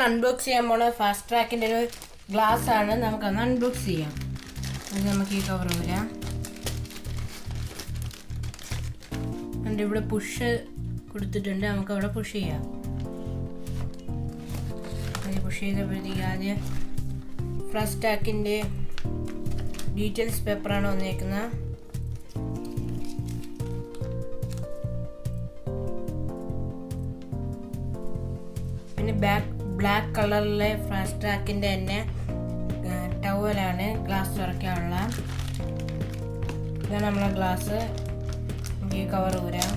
Unbox ചെയ്യാൻ പോണ ഫാസ്ട്രാക്കിൻ്റെ ഒരു ഗ്ലാസ് ആണ്. നമുക്കൊന്ന് അൺബോക്സ് ചെയ്യാം. അത് നമുക്ക് ഈ കവർ വരാം. എന്നിട്ട് ഇവിടെ പുഷ് കൊടുത്തിട്ടുണ്ട്, നമുക്ക് അവിടെ പുഷ് ചെയ്യാം. അത് പുഷ് ചെയ്തപ്പോഴത്തേക്ക് ആദ്യം ഫാസ്ട്രാക്കിൻ്റെ ഡീറ്റെയിൽസ് പേപ്പറാണ് വന്നേക്കുന്നത്. പിന്നെ ബ്ലാക്ക് കളറിലെ ഫാസ്ട്രാക്കിൻ്റെ തന്നെ ടവലാണ് ഗ്ലാസ് തുറക്കാനുള്ള. ഇതാണ് നമ്മളെ ഗ്ലാസ്. നമുക്ക് ഈ കവർ ഊരാം.